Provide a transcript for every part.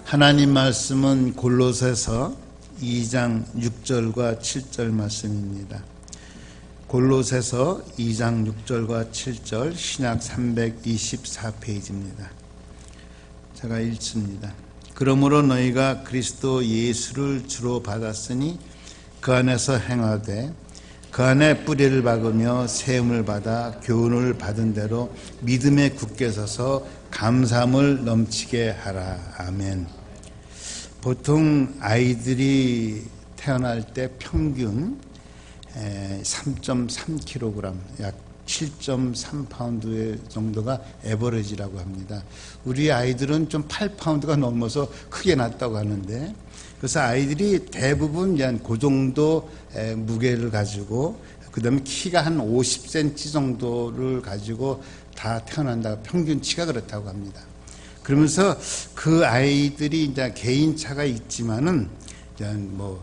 하나님 말씀은 골로새서 2장 6절과 7절 말씀입니다. 골로새서 2장 6절과 7절 신약 324페이지입니다. 제가 읽습니다. 그러므로 너희가 그리스도 예수를 주로 받았으니 그 안에서 행하되 그 안에 뿌리를 박으며 세움을 받아 교훈을 받은 대로 믿음에 굳게 서서 감사함을 넘치게 하라. 아멘. 보통 아이들이 태어날 때 평균 3.3kg, 약 7.3파운드 정도가 에버리지라고 합니다. 우리 아이들은 좀 8파운드가 넘어서 크게 났다고 하는데, 그래서 아이들이 대부분 그 정도 무게를 가지고, 그 다음에 키가 한 50cm 정도를 가지고 다 태어난다. 평균치가 그렇다고 합니다. 그러면서 그 아이들이 이제 개인차가 있지만은 뭐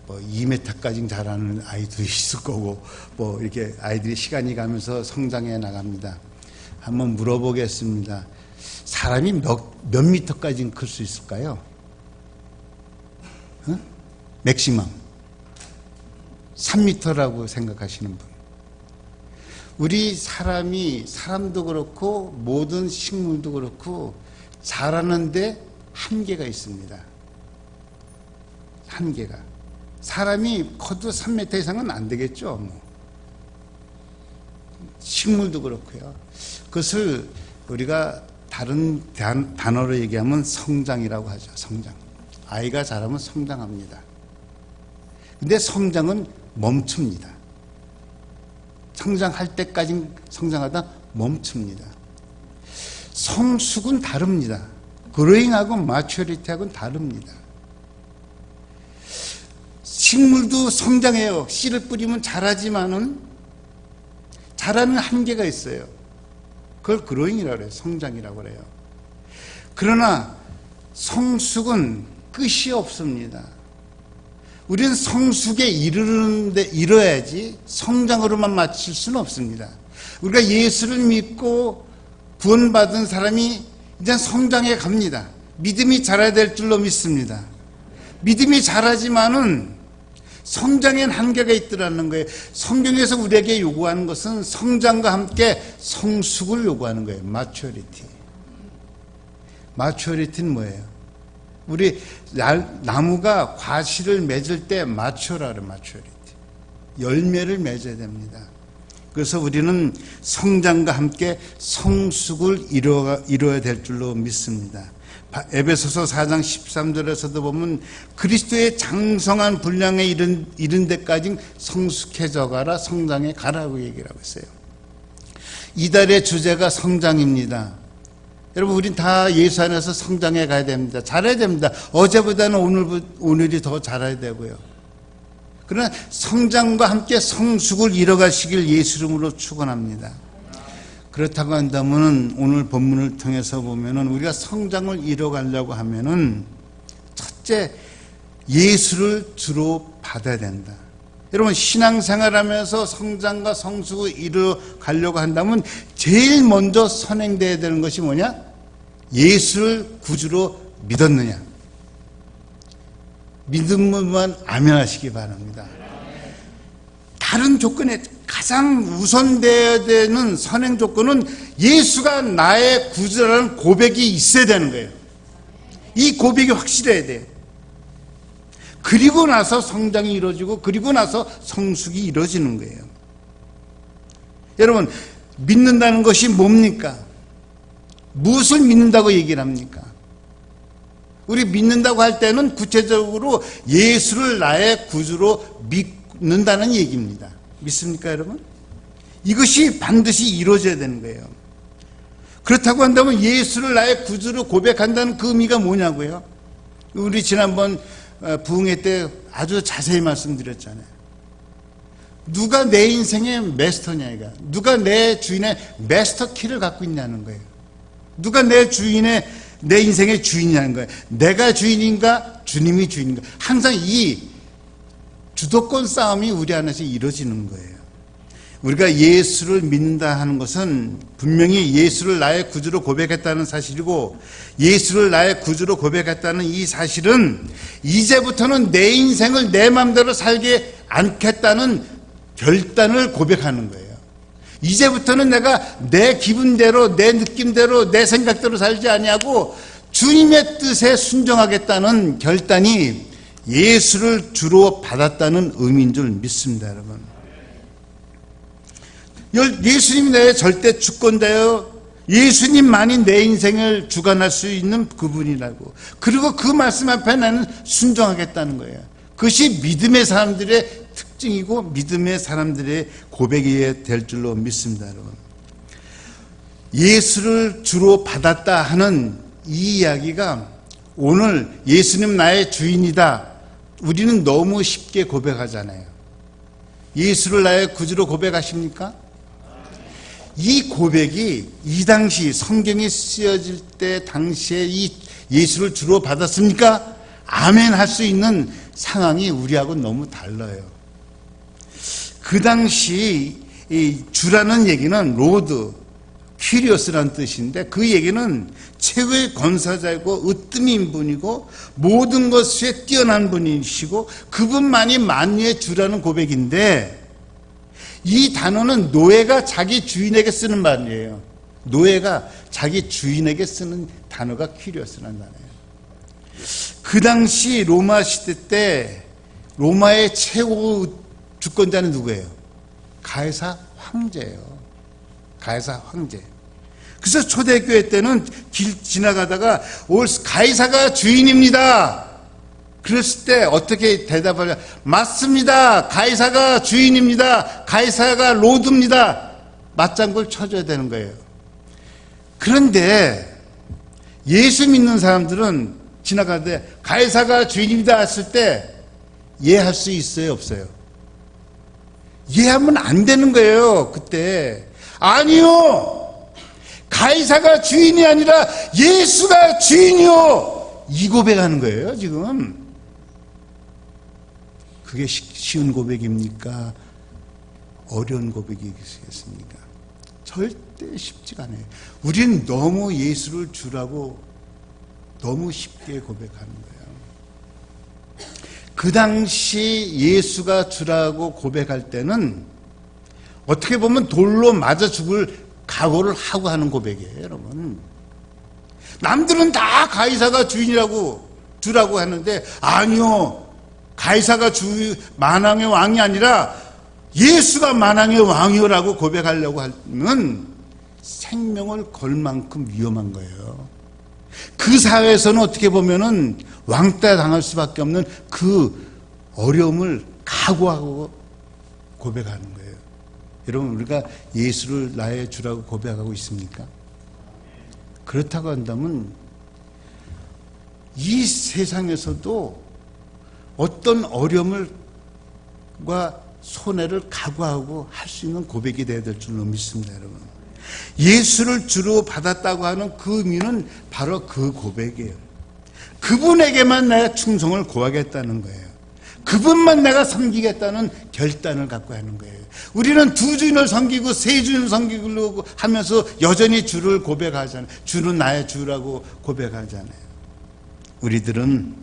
2m까지 자라는 아이들이 있을 거고, 뭐 이렇게 아이들이 시간이 가면서 성장해 나갑니다. 한번 물어보겠습니다. 사람이 몇 미터까지 클 수 있을까요? 맥시멈 3m라고 생각하시는 분. 우리 사람도 그렇고 모든 식물도 그렇고 자라는데 한계가 있습니다. 한계가. 사람이 커도 3m 이상은 안 되겠죠. 뭐. 식물도 그렇고요. 그것을 우리가 다른 단어로 얘기하면 성장이라고 하죠. 성장. 아이가 자라면 성장합니다. 근데 성장은 멈춥니다. 성장할 때까지 성장하다 멈춥니다. 성숙은 다릅니다. 그로잉하고 마추어리티하고는 다릅니다. 식물도 성장해요. 씨를 뿌리면 자라지만은 자라는 한계가 있어요. 그걸 그로잉이라고 그래요. 성장이라고 그래요. 그러나 성숙은 끝이 없습니다. 우리는 성숙에 이르러야지 성장으로만 마칠 수는 없습니다. 우리가 예수를 믿고 구원받은 사람이 이제 성장해 갑니다. 믿음이 자라야 될 줄로 믿습니다. 믿음이 자라지만은 성장엔 한계가 있더라는 거예요. 성경에서 우리에게 요구하는 것은 성장과 함께 성숙을 요구하는 거예요. 마추어리티. 마추어리티는 뭐예요? 우리 나무가 과실을 맺을 때 마추어라 그래요. 마추어리티. 열매를 맺어야 됩니다. 그래서 우리는 성장과 함께 성숙을 이루어야 될 줄로 믿습니다. 에베소서 4장 13절에서도 보면 그리스도의 장성한 분량에 이른 데까지 성숙해져 가라, 성장해 가라고 얘기를 하고 있어요. 이달의 주제가 성장입니다. 여러분, 우린 다 예수 안에서 성장해 가야 됩니다. 잘해야 됩니다. 어제보다는 오늘이 더 잘해야 되고요. 그러나 성장과 함께 성숙을 이뤄가시길 예수 이름으로 축원합니다. 그렇다고 한다면 오늘 본문을 통해서 보면은 우리가 성장을 이뤄가려고 하면은 첫째, 예수를 주로 받아야 된다. 여러분, 신앙생활하면서 성장과 성숙을 이뤄가려고 한다면 제일 먼저 선행돼야 되는 것이 뭐냐? 예수를 구주로 믿었느냐? 믿음만 아멘하시기 바랍니다. 다른 조건에 가장 우선되어야 되는 선행 조건은 예수가 나의 구주라는 고백이 있어야 되는 거예요. 이 고백이 확실해야 돼요. 그리고 나서 성장이 이루어지고 그리고 나서 성숙이 이루어지는 거예요. 여러분, 믿는다는 것이 뭡니까? 무엇을 믿는다고 얘기를 합니까? 우리 믿는다고 할 때는 구체적으로 예수를 나의 구주로 믿는다는 얘기입니다. 믿습니까, 여러분? 이것이 반드시 이루어져야 되는 거예요. 그렇다고 한다면 예수를 나의 구주로 고백한다는 그 의미가 뭐냐고요? 우리 지난번 부흥회 때 아주 자세히 말씀드렸잖아요. 누가 내 인생의 마스터냐, 이거. 누가 내 주인의 마스터 키를 갖고 있냐는 거예요. 누가 내 인생의 주인이냐는 거예요. 내가 주인인가? 주님이 주인인가? 항상 이 주도권 싸움이 우리 안에서 이루어지는 거예요. 우리가 예수를 믿는다 하는 것은 분명히 예수를 나의 구주로 고백했다는 사실이고, 예수를 나의 구주로 고백했다는 이 사실은 이제부터는 내 인생을 내 마음대로 살게 않겠다는 결단을 고백하는 거예요. 이제부터는 내가 내 기분대로, 내 느낌대로, 내 생각대로 살지 아니하고 주님의 뜻에 순종하겠다는 결단이 예수를 주로 받았다는 의미인 줄 믿습니다, 여러분. 예수님이 내 절대 주권자요, 예수님만이 내 인생을 주관할 수 있는 그분이라고. 그리고 그 말씀 앞에 나는 순종하겠다는 거예요. 그것이 믿음의 사람들의 특징이고 믿음의 사람들의 고백이 될 줄로 믿습니다, 여러분. 예수를 주로 받았다 하는 이 이야기가 오늘 예수님 나의 주인이다, 우리는 너무 쉽게 고백하잖아요. 예수를 나의 구주로 고백하십니까? 이 고백이 이 당시 성경이 쓰여질 때 당시에 이 예수를 주로 받았습니까? 아멘 할 수 있는 상황이 우리하고 너무 달라요. 그 당시 이 주라는 얘기는 로드, 퀴리오스라는 뜻인데, 그 얘기는 최고의 권사자이고 으뜸인 분이고 모든 것에 뛰어난 분이시고 그분만이 만유의 주라는 고백인데, 이 단어는 노예가 자기 주인에게 쓰는 말이에요. 노예가 자기 주인에게 쓰는 단어가 퀴리오스라는 단어예요. 그 당시 로마 시대 때 로마의 최고 주권자는 누구예요? 가이사 황제예요. 가이사 황제. 그래서 초대교회 때는 길 지나가다가 가이사가 주인입니다. 그랬을 때 어떻게 대답하냐? 맞습니다. 가이사가 주인입니다. 가이사가 로드입니다. 맞장구를 쳐줘야 되는 거예요. 그런데 예수 믿는 사람들은 지나가는데 가이사가 주인입니다 했을 때 이해할 수 있어요, 없어요? 이해하면 안 되는 거예요. 그때 아니요, 가이사가 주인이 아니라 예수가 주인이요, 이 고백하는 거예요 지금. 그게 쉬운 고백입니까? 어려운 고백이겠습니까? 절대 쉽지가 않아요. 우리는 너무 예수를 주라고 너무 쉽게 고백하는 거예요. 그 당시 예수가 주라고 고백할 때는 어떻게 보면 돌로 맞아 죽을 각오를 하고 하는 고백이에요, 여러분. 남들은 다 가이사가 주인이라고 주라고 하는데, 아니요, 가이사가 만왕의 왕이 아니라 예수가 만왕의 왕이라고 고백하려고 하면 생명을 걸 만큼 위험한 거예요. 그 사회에서는 어떻게 보면은 왕따 당할 수밖에 없는 그 어려움을 각오하고 고백하는 거예요. 여러분, 우리가 예수를 나의 주라고 고백하고 있습니까? 그렇다고 한다면 이 세상에서도 어떤 어려움과 손해를 각오하고 할 수 있는 고백이 되어야 될 줄로 믿습니다, 여러분. 예수를 주로 받았다고 하는 그 의미는 바로 그 고백이에요. 그분에게만 내가 충성을 고하겠다는 거예요. 그분만 내가 섬기겠다는 결단을 갖고 하는 거예요. 우리는 두 주인을 섬기고 세 주인을 섬기려고 하면서 여전히 주를 고백하잖아요. 주는 나의 주라고 고백하잖아요. 우리들은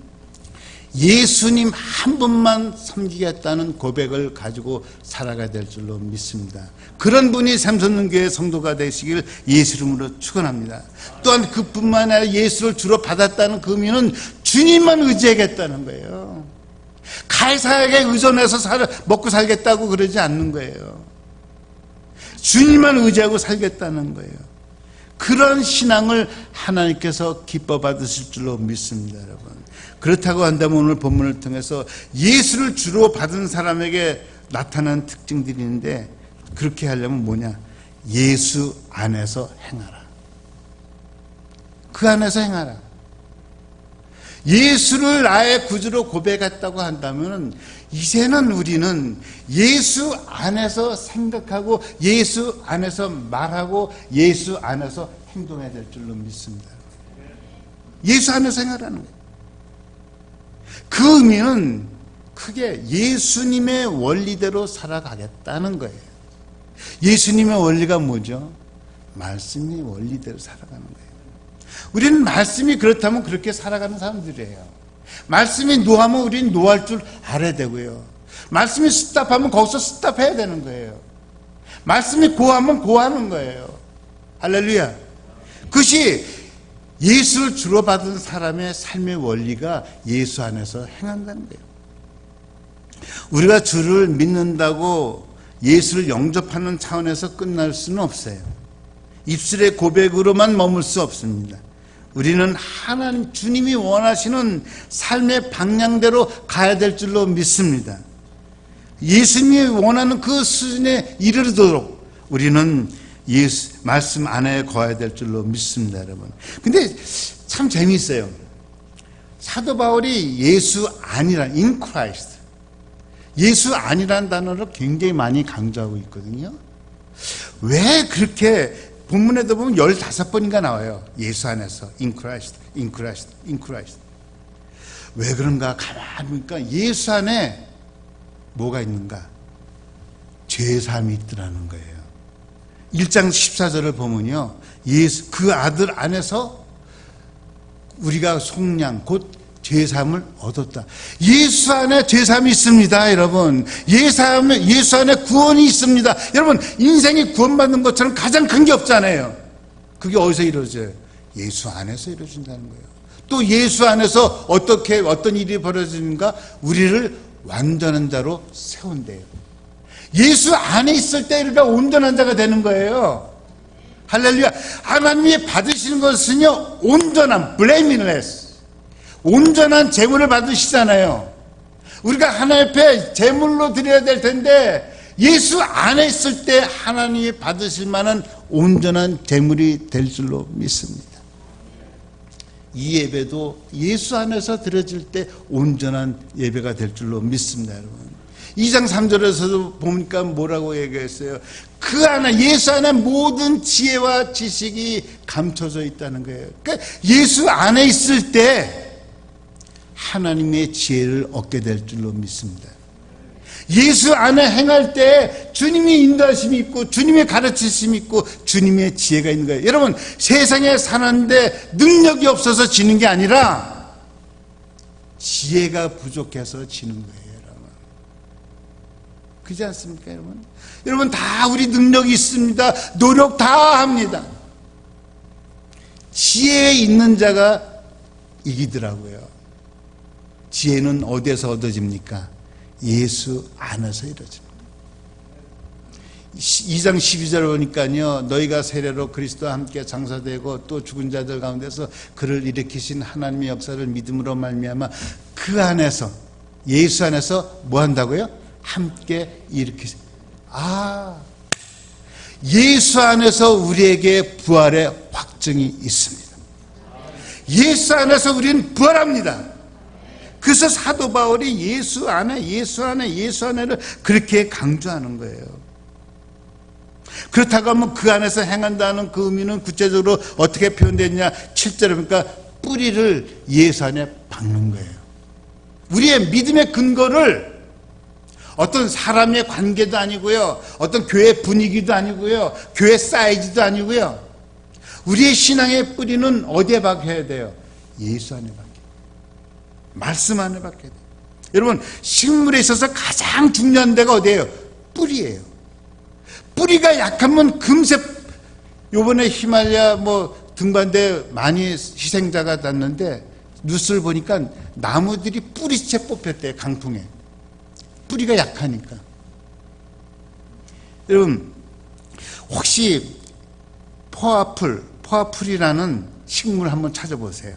예수님 한 분만 섬기겠다는 고백을 가지고 살아가야 될 줄로 믿습니다. 그런 분이 삼성교회 성도가 되시길 예수 이름으로 축원합니다. 또한 그뿐만 아니라 예수를 주로 받았다는 그 의미는 주님만 의지하겠다는 거예요. 가이사에게 의존해서 먹고 살겠다고 그러지 않는 거예요. 주님만 의지하고 살겠다는 거예요. 그런 신앙을 하나님께서 기뻐 받으실 줄로 믿습니다, 여러분. 그렇다고 한다면 오늘 본문을 통해서 예수를 주로 받은 사람에게 나타나는 특징들이 있는데, 그렇게 하려면 뭐냐? 예수 안에서 행하라. 그 안에서 행하라. 예수를 나의 구주로 고백했다고 한다면 이제는 우리는 예수 안에서 생각하고 예수 안에서 말하고 예수 안에서 행동해야 될 줄로 믿습니다. 예수 안에서 행하라는 거예요. 그 의미는 크게 예수님의 원리대로 살아가겠다는 거예요. 예수님의 원리가 뭐죠? 말씀이 원리대로 살아가는 거예요. 우리는 말씀이 그렇다면 그렇게 살아가는 사람들이에요. 말씀이 노하면 우리는 노할 줄 알아야 되고요. 말씀이 스탑하면 거기서 스탑해야 되는 거예요. 말씀이 고하면 고하는 거예요. 할렐루야. 그것이 예수를 주로 받은 사람의 삶의 원리가 예수 안에서 행한다는 거예요. 우리가 주를 믿는다고 예수를 영접하는 차원에서 끝날 수는 없어요. 입술의 고백으로만 머물 수 없습니다. 우리는 하나님 주님이 원하시는 삶의 방향대로 가야 될 줄로 믿습니다. 예수님이 원하는 그 수준에 이르도록 우리는 예수 말씀 안에 거해야 될 줄로 믿습니다, 여러분. 근데 참 재미있어요. 사도 바울이 예수 아니란 in Christ, 예수 아니라는 단어를 굉장히 많이 강조하고 있거든요. 왜 그렇게 본문에도 보면 15번인가 나와요. 예수 안에서 in Christ, in Christ, in Christ. 왜 그런가 가만히 보니까 예수 안에 뭐가 있는가? 죄사함이 있더라는 거예요. 1장 14절을 보면요, 예수 그 아들 안에서 우리가 속량 곧 죄사함을 얻었다. 예수 안에 죄사함이 있습니다, 여러분. 예수 안에 구원이 있습니다. 여러분, 인생이 구원받는 것처럼 가장 큰 게 없잖아요. 그게 어디서 이루어져요? 예수 안에서 이루어진다는 거예요. 또 예수 안에서 어떤 일이 벌어지는가? 우리를 완전한 자로 세운대요. 예수 안에 있을 때 우리가 온전한 자가 되는 거예요. 할렐루야. 하나님이 받으시는 것은요, 온전한, blameless, 온전한 제물을 받으시잖아요. 우리가 하나님 앞에 제물로 드려야 될 텐데 예수 안에 있을 때 하나님이 받으실 만한 온전한 제물이 될 줄로 믿습니다. 이 예배도 예수 안에서 드려질 때 온전한 예배가 될 줄로 믿습니다, 여러분. 2장 3절에서도 보니까 뭐라고 얘기했어요? 그 안에, 예수 안에 모든 지혜와 지식이 감춰져 있다는 거예요. 그러니까 예수 안에 있을 때 하나님의 지혜를 얻게 될 줄로 믿습니다. 예수 안에 행할 때 주님의 인도하심이 있고 주님의 가르치심이 있고 주님의 지혜가 있는 거예요. 여러분, 세상에 사는데 능력이 없어서 지는 게 아니라 지혜가 부족해서 지는 거예요, 여러분. 그렇지 않습니까, 여러분? 여러분, 다 우리 능력이 있습니다. 노력 다 합니다. 지혜에 있는 자가 이기더라고요. 지혜는 어디에서 얻어집니까? 예수 안에서 이루어집니다. 2장 12절 보니까요, 너희가 세례로 그리스도와 함께 장사되고 또 죽은 자들 가운데서 그를 일으키신 하나님의 역사를 믿음으로 말미암아 그 안에서, 예수 안에서 뭐 한다고요? 함께 일으키신. 예수 안에서 우리에게 부활의 확증이 있습니다. 예수 안에서 우리는 부활합니다. 그래서 사도 바울이 예수 안에를 그렇게 강조하는 거예요. 그렇다고 하면 그 안에서 행한다는 그 의미는 구체적으로 어떻게 표현됐냐? 7절에 보니까 뿌리를 예수 안에 박는 거예요. 우리의 믿음의 근거를 어떤 사람의 관계도 아니고요, 어떤 교회 분위기도 아니고요, 교회 사이즈도 아니고요, 우리의 신앙의 뿌리는 어디에 박혀야 돼요? 예수 안에 박혀야 돼요. 말씀 안에 박혀야 돼요. 여러분, 식물에 있어서 가장 중요한 데가 어디예요? 뿌리예요. 뿌리가 약하면 금세, 요번에 히말라야 등반대 많이 희생자가 났는데 뉴스를 보니까 나무들이 뿌리채 뽑혔대요, 강풍에. 뿌리가 약하니까. 여러분, 혹시 포아풀이라는 식물 한번 찾아보세요.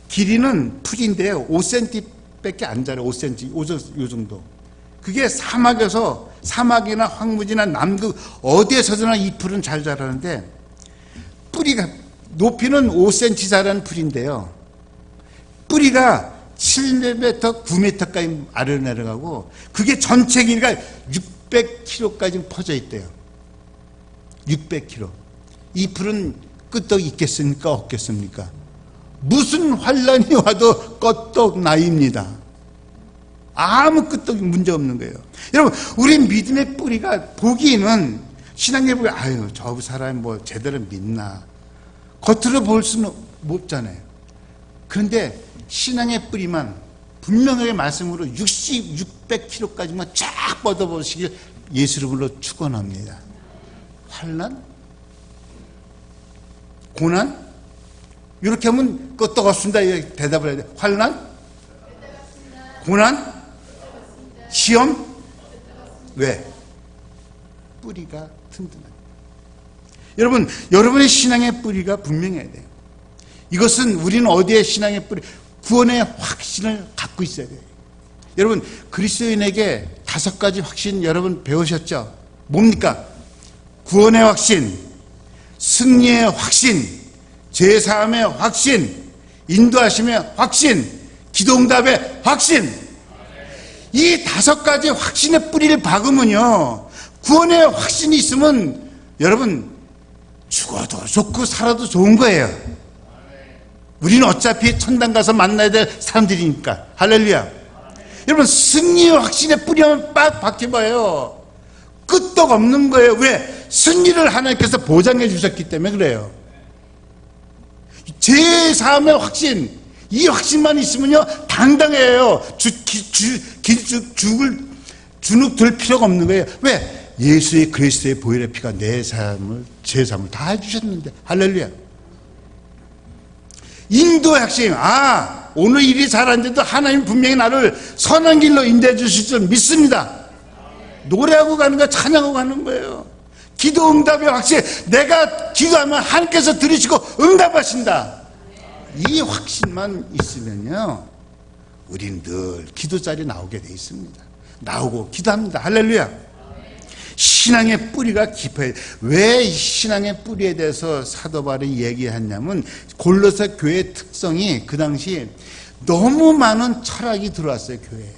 길이는 풀인데요, 5cm밖에 안 자라요. 5cm, 요 정도. 그게 사막이나 황무지나 남극 어디에서나 이 풀은 잘 자라는데, 뿌리가 높이는 5cm 자라는 풀인데요, 뿌리가 7m, 9m까지 아래로 내려가고 그게 전체 길이가 600km까지 퍼져 있대요. 600km. 이 풀은 끄떡 있겠습니까? 없겠습니까? 무슨 환란이 와도 껐떡 나입니다. 아무 끄떡 문제 없는 거예요. 여러분, 우리 믿음의 뿌리가 보기에는 신앙의 뿌리, 아유, 저 사람이 뭐 제대로 믿나. 겉으로 볼 수는 없잖아요. 그런데 신앙의 뿌리만 분명하게 말씀으로 600km까지만 쫙 뻗어보시길 예수 이름으로 축원합니다. 환난? 고난? 이렇게 하면 끄떡 없습니다. 대답을 해야 돼. 환난? 고난? 시험? 왜? 뿌리가 튼튼합니다. 여러분, 여러분의 신앙의 뿌리가 분명해야 돼요. 이것은 우리는 어디에 신앙의 뿌리, 구원의 확신을 갖고 있어야 돼요. 여러분, 그리스도인에게 5가지 확신 여러분 배우셨죠? 뭡니까? 구원의 확신, 승리의 확신, 죄사함의 확신, 인도하심의 확신, 기도응답의 확신. 이 5가지 확신의 뿌리를 박으면요, 구원의 확신이 있으면 여러분 죽어도 좋고 살아도 좋은 거예요. 우리는 어차피 천당 가서 만나야 될 사람들이니까. 할렐루야. 여러분, 승리의 확신의 뿌리만 빡 박혀봐요. 끄떡 없는 거예요. 왜? 승리를 하나님께서 보장해 주셨기 때문에 그래요. 죄사함의 확신, 이 확신만 있으면요 당당해요. 주눅 들 필요가 없는 거예요. 왜? 예수의 그리스도의 보혈의 피가 내 삶을, 제 삶을 다 해주셨는데. 할렐루야. 인도의 확신, 오늘 일이 잘 안 돼도 하나님 분명히 나를 선한 길로 인도해 주실 줄 믿습니다. 노래하고 가는 거, 찬양하고 가는 거예요. 기도 응답의 확신, 내가 기도하면 하나님께서 들으시고 응답하신다. 이 확신만 있으면요 우린 늘 기도 자리에 나오게 돼 있습니다. 나오고 기도합니다. 할렐루야. 신앙의 뿌리가 깊어요. 왜 신앙의 뿌리에 대해서 사도 바울이 얘기했냐면, 골로새 교회의 특성이 그 당시 너무 많은 철학이 들어왔어요. 교회에.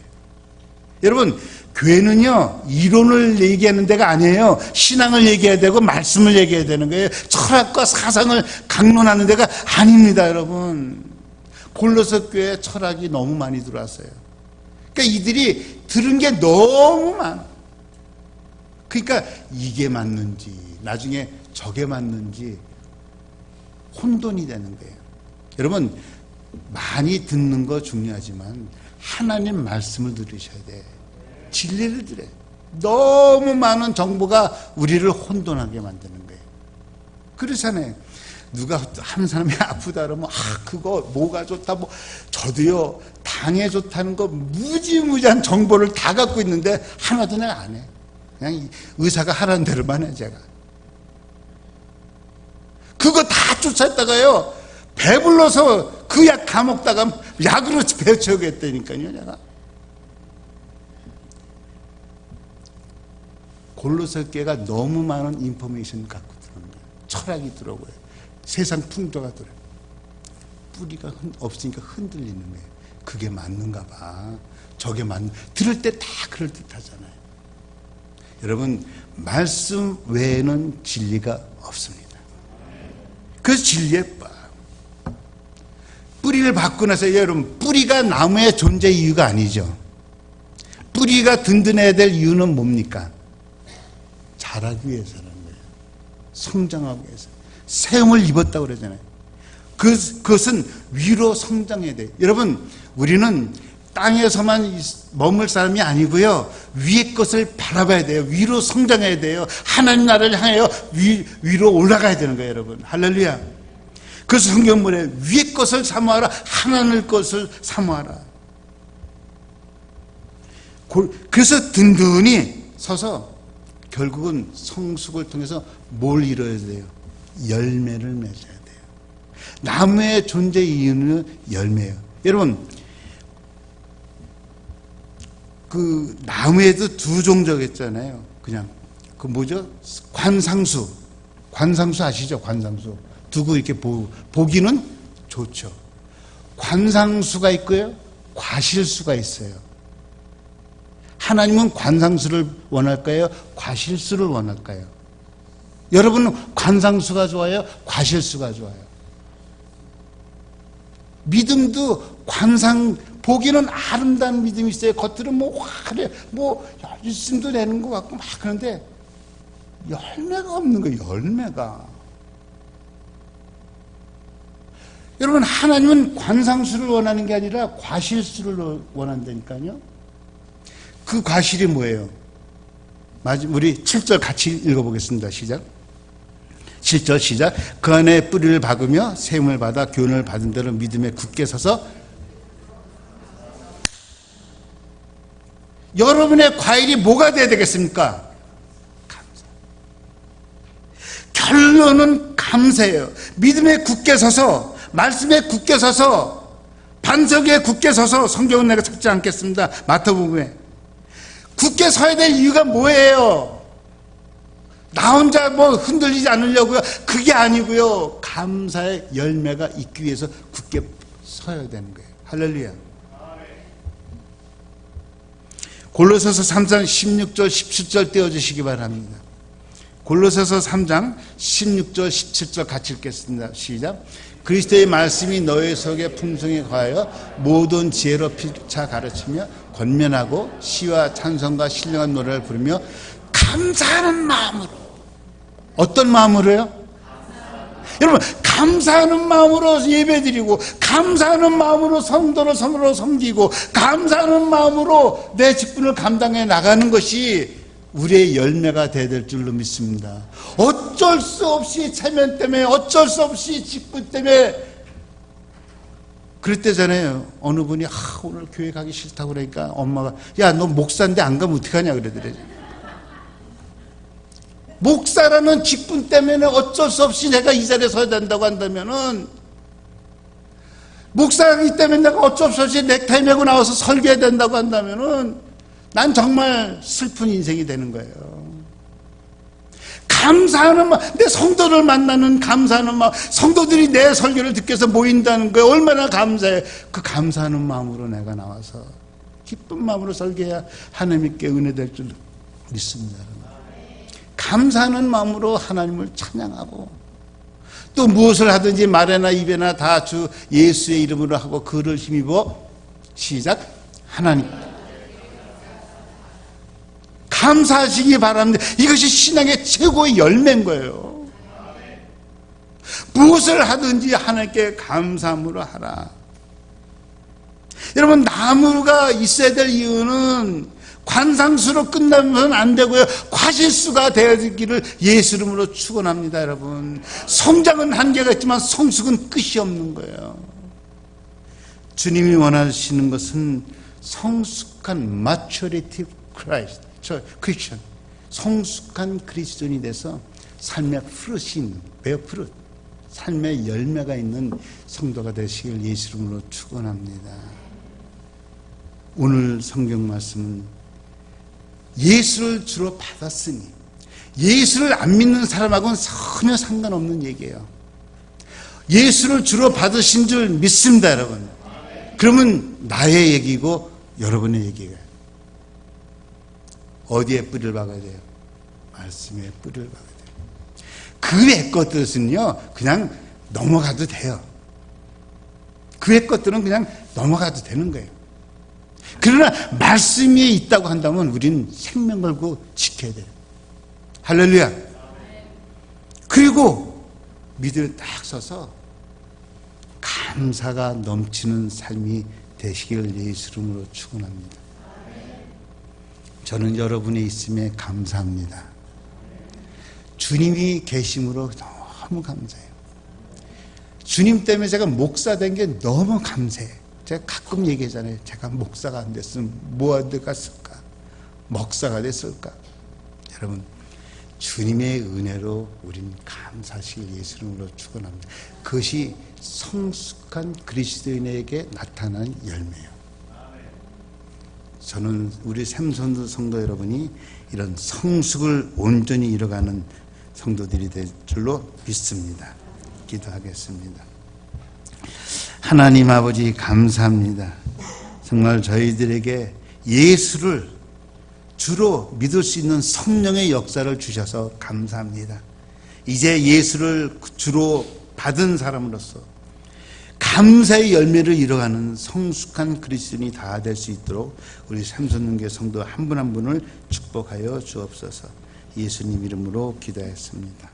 여러분, 교회는요 이론을 얘기하는 데가 아니에요. 신앙을 얘기해야 되고 말씀을 얘기해야 되는 거예요. 철학과 사상을 강론하는 데가 아닙니다. 여러분, 골로새 교회에 철학이 너무 많이 들어왔어요. 그러니까 이들이 들은 게 너무 많아. 그러니까 이게 맞는지 나중에 저게 맞는지 혼돈이 되는 거예요. 여러분, 많이 듣는 거 중요하지만 하나님 말씀을 들으셔야 돼. 진리를 들어야 돼. 너무 많은 정보가 우리를 혼돈하게 만드는 거예요. 그렇잖아요. 누가 한 사람이 아프다 그러면 그거 뭐가 좋다, 뭐 저도요 당에 좋다는 거 무지무지한 정보를 다 갖고 있는데 하나도 내가 안 해. 그냥 의사가 하라는 대로만 해. 제가 그거 다 쫓았다가요 배불러서 그 약 다 먹다가 약으로 배 채우겠다니까요. 내가 골로새 교회가 너무 많은 인포메이션 갖고 들어오는 거예요. 철학이 들어오고요, 세상 풍조가 들어요. 뿌리가 없으니까 흔들리는 거예요. 그게 맞는가 봐, 저게 들을 때 다 그럴 듯 하잖아요. 여러분, 말씀 외에는 진리가 없습니다. 그래서 진리의 뿌리를 받고 나서, 여러분, 뿌리가 나무의 존재 이유가 아니죠. 뿌리가 든든해야 될 이유는 뭡니까? 자라기 위해서라는 거예요. 성장하기 위해서. 세움을 입었다고 그러잖아요. 그것은 위로 성장해야 돼요. 여러분, 우리는 땅에서만 머물 사람이 아니고요, 위의 것을 바라봐야 돼요. 위로 성장해야 돼요. 하나님 나라를 향하여 위로 올라가야 되는 거예요. 여러분, 할렐루야. 그래서 성경문에 위의 것을 사모하라, 하나님 것을 사모하라. 그래서 든든히 서서 결국은 성숙을 통해서 뭘 이뤄야 돼요? 열매를 맺어야 돼요. 나무의 존재 이유는 열매예요. 여러분, 그 나무에도 두 종류가 있잖아요. 그냥 그 뭐죠? 관상수 아시죠? 관상수 두고 이렇게 보기는 좋죠. 관상수가 있고요, 과실수가 있어요. 하나님은 관상수를 원할까요? 과실수를 원할까요? 여러분은 관상수가 좋아요? 과실수가 좋아요? 믿음도 보기는 아름다운 믿음이 있어요. 겉으로는 뭐 화려, 뭐 열심도 내는 것 같고 막 그런데 열매가 없는 거예요. 열매가. 여러분, 하나님은 관상수를 원하는 게 아니라 과실수를 원한다니까요. 그 과실이 뭐예요? 우리 7절 같이 읽어보겠습니다. 시작. 7절 시작. 그 안에 뿌리를 박으며 세움을 받아 교훈을 받은 대로 믿음에 굳게 서서. 여러분의 과일이 뭐가 돼야 되겠습니까? 감사. 결론은 감사예요. 믿음에 굳게 서서, 말씀에 굳게 서서, 반석에 굳게 서서. 성경은 내가 찾지 않겠습니다. 마태복음에 굳게 서야 될 이유가 뭐예요? 나 혼자 뭐 흔들리지 않으려고요. 그게 아니고요. 감사의 열매가 있기 위해서 굳게 서야 되는 거예요. 할렐루야. 골로새서 3장 16절 17절 떼어주시기 바랍니다. 골로새서 3장 16절 17절 같이 읽겠습니다. 시작. 그리스도의 말씀이 너희 속에 풍성히 거하여 모든 지혜로 피차 가르치며 권면하고 시와 찬송과 신령한 노래를 부르며 감사하는 마음으로. 어떤 마음으로요? 여러분, 감사하는 마음으로 예배드리고, 감사하는 마음으로 성도로 섬기고, 감사하는 마음으로 내 직분을 감당해 나가는 것이 우리의 열매가 되어야 될 줄로 믿습니다. 어쩔 수 없이 체면 때문에, 어쩔 수 없이 직분 때문에 그랬대잖아요. 어느 분이 오늘 교회 가기 싫다고 그러니까 엄마가 야, 너 목사인데 안 가면 어떡하냐 그러더래요. 목사라는 직분 때문에 어쩔 수 없이 내가 이 자리에 서야 된다고 한다면은, 목사이기 때문에 내가 어쩔 수 없이 넥타이 메고 나와서 설교해야 된다고 한다면은 난 정말 슬픈 인생이 되는 거예요. 감사하는 마음, 내 성도를 만나는 감사하는 마음, 성도들이 내 설교를 듣기 위해서 모인다는 거예요. 얼마나 감사해. 그 감사하는 마음으로 내가 나와서 기쁜 마음으로 설교해야 하나님께 은혜될 줄 믿습니다. 감사하는 마음으로 하나님을 찬양하고, 또 무엇을 하든지 말에나 입에나 다 주 예수의 이름으로 하고 그를 힘입어. 시작. 하나님 감사하시기 바랍니다. 이것이 신앙의 최고의 열매인 거예요. 무엇을 하든지 하나님께 감사함으로 하라. 여러분, 나무가 있어야 될 이유는 관상수로 끝나면 안 되고요. 과실수가 되어지기를 예수 이름으로 축원합니다. 여러분, 성장은 한계가 있지만 성숙은 끝이 없는 거예요. 주님이 원하시는 것은 성숙한 maturity Christ, 크리스천, 성숙한 그리스도인이 돼서 삶의 프루트이 있는, 베어 프루트, 삶의 열매가 있는 성도가 되시길 예수 이름으로 축원합니다. 오늘 성경 말씀은 예수를 주로 받았으니, 예수를 안 믿는 사람하고는 전혀 상관없는 얘기예요. 예수를 주로 받으신 줄 믿습니다, 여러분. 그러면 나의 얘기고 여러분의 얘기가 어디에 뿌리를 박아야 돼요? 말씀에 뿌리를 박아야 돼요. 그 외 것들은요 그냥 넘어가도 돼요. 그 외 것들은 그냥 넘어가도 되는 거예요. 그러나 말씀이 있다고 한다면 우리는 생명 걸고 지켜야 돼요. 할렐루야. 그리고 믿음에 딱 서서 감사가 넘치는 삶이 되시길 예수 이름으로 축원합니다. 저는 여러분의 있음에 감사합니다. 주님이 계심으로 너무 감사해요. 주님 때문에 제가 목사 된 게 너무 감사해요. 제가 가끔 얘기하잖아요. 제가 목사가 안 됐으면 뭐 어디 갔을까? 목사가 됐을까? 여러분, 주님의 은혜로 우린 감사하시길 예수 이름으로 축원합니다. 그것이 성숙한 그리스도인에게 나타난 열매예요. 저는 우리 샘선도 성도 여러분이 이런 성숙을 온전히 이뤄가는 성도들이 될 줄로 믿습니다. 기도하겠습니다. 하나님 아버지 감사합니다. 정말 저희들에게 예수를 주로 믿을 수 있는 성령의 역사를 주셔서 감사합니다. 이제 예수를 주로 받은 사람으로서 감사의 열매를 이뤄가는 성숙한 그리스도인이 다 될 수 있도록 우리 삼성동교회 성도 한 분 한 분을 축복하여 주옵소서. 예수님 이름으로 기도했습니다.